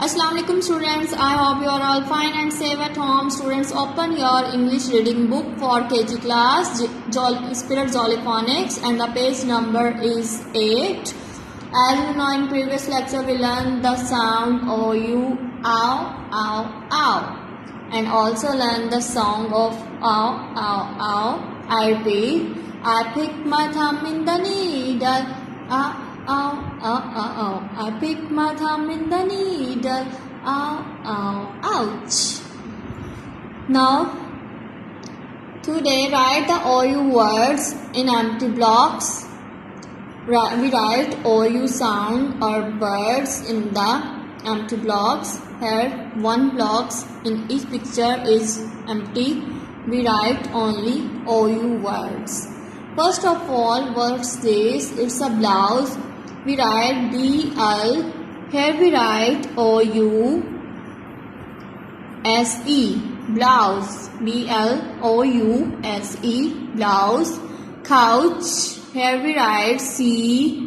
Assalamu alaikum students, I hope you are all fine and safe at home. Students, open your English reading book for KG class, Spirit Jolly Phonics, and the page number is 8. As you know, in previous lecture we learned the sound OU, ow, ow, ow, and also learned the song of ow, ow, ow. I repeat, I pick my thumb in the needle, ow, ow, ow, ow, ow. I pick my thumb in the needle, ow, ow, ouch. Now, today write the OU words in empty blocks. We write OU sound or words in the empty blocks. Here, one block in each picture is empty. We write only OU words. First of all, what's this? It's a blouse. We write BL. Here we write OUSE. Blouse. BLOUSE. Blouse. Couch. Here we write C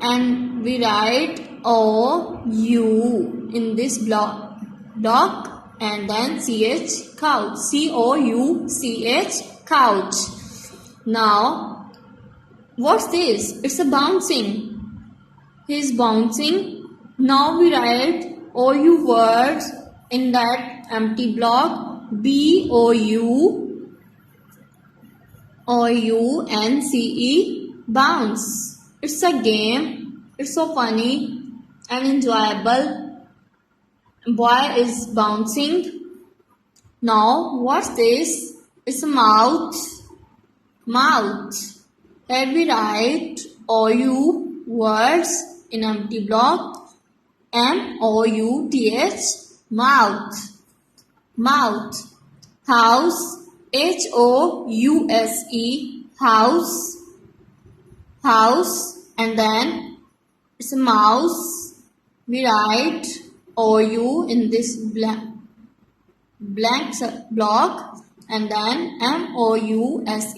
and we write OU in this block and then CH, couch. COUCH, couch. Now, what's this? It's a bouncing. He's bouncing. Now we write OU words in that empty block. BOUNCE, bounce. It's a game. It's so funny and enjoyable. Boy is bouncing. Now, what's this? It's a mouth. Mouth. Here we write OU words in empty block. MOUTH, mouth. Mouth. House. HOUSE, house. House. And then it's a mouse. We write OU in this blank block and then MOUSE,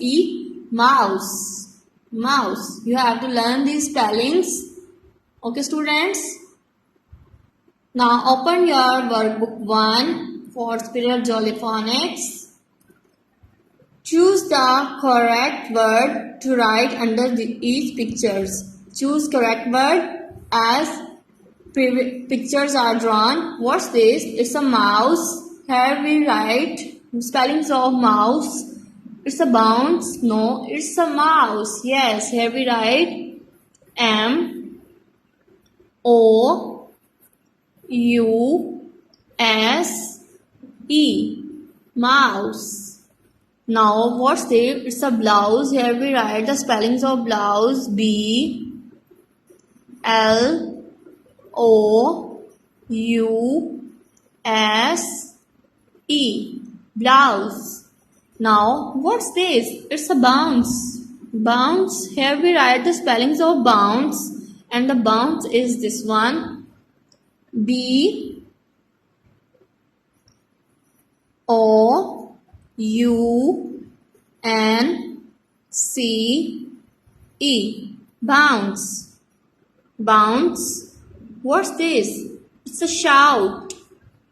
mouse. Mouse. You have to learn these spellings. Okay, students? Now open your workbook 1 for Spirit Jolly Phonics. Choose the correct word to write under each pictures. Choose correct word as pictures are drawn. What's this? It's a mouse. Here we write spellings of mouse. It's a bounce. No, it's a mouse. Yes, here we write MOUSE, mouse. Now, what's this? It's a blouse. Here we write the spellings of blouse. BLOUSE, blouse. Now, what's this? It's a bounce. Bounce. Here we write the spellings of bounce. And the bounce is this one. BOUNCE, bounce. Bounce. What's this? It's a shout.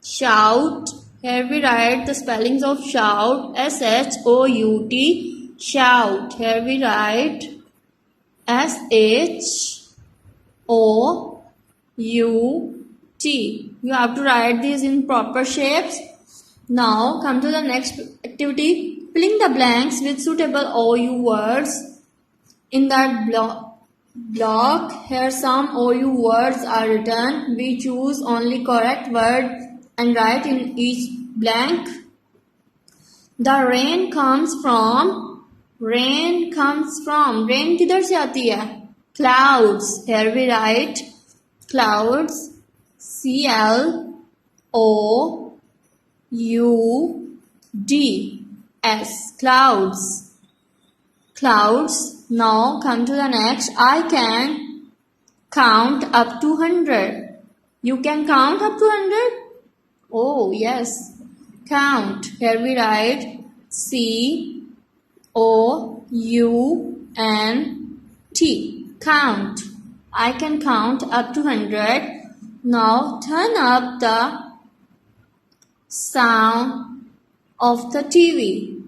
Shout. Here we write the spellings of shout. SHOUT, shout. Here we write SHOUT. You have to write these in proper shapes. Now come to the next activity. Fill in the blanks with suitable OU words in that block. Here some OU words are written. We choose only correct word and write in each blank. The rain comes from. Rain किधर से आती है? Clouds. Here we write clouds. CLOUDS, clouds. Clouds. Now come to the next. I can count up to 100. You can count up to 100? Oh, yes. Count. Here we write COUNT. Count. I can count up to 100. Now turn up the sound of the TV.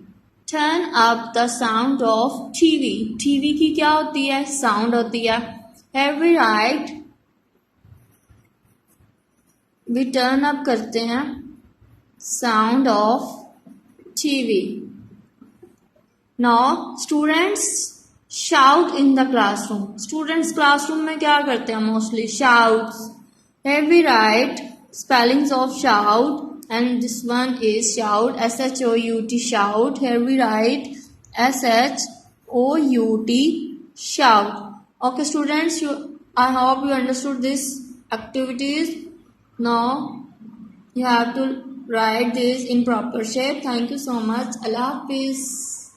Turn up the sound of TV. TV की क्या होती है? Sound होती है. Here we write, we turn up करते हैं sound of TV. Now students shout in the classroom. Students classroom में क्या करते हैं? Mostly shouts. Here we write spellings of shout, and this one is shout, S-H-O-U-T, shout. Here we write S-H-O-U-T, shout. Okay students, I hope you understood this activities. Now you have to write this in proper shape. Thank you so much. Allah Hafiz.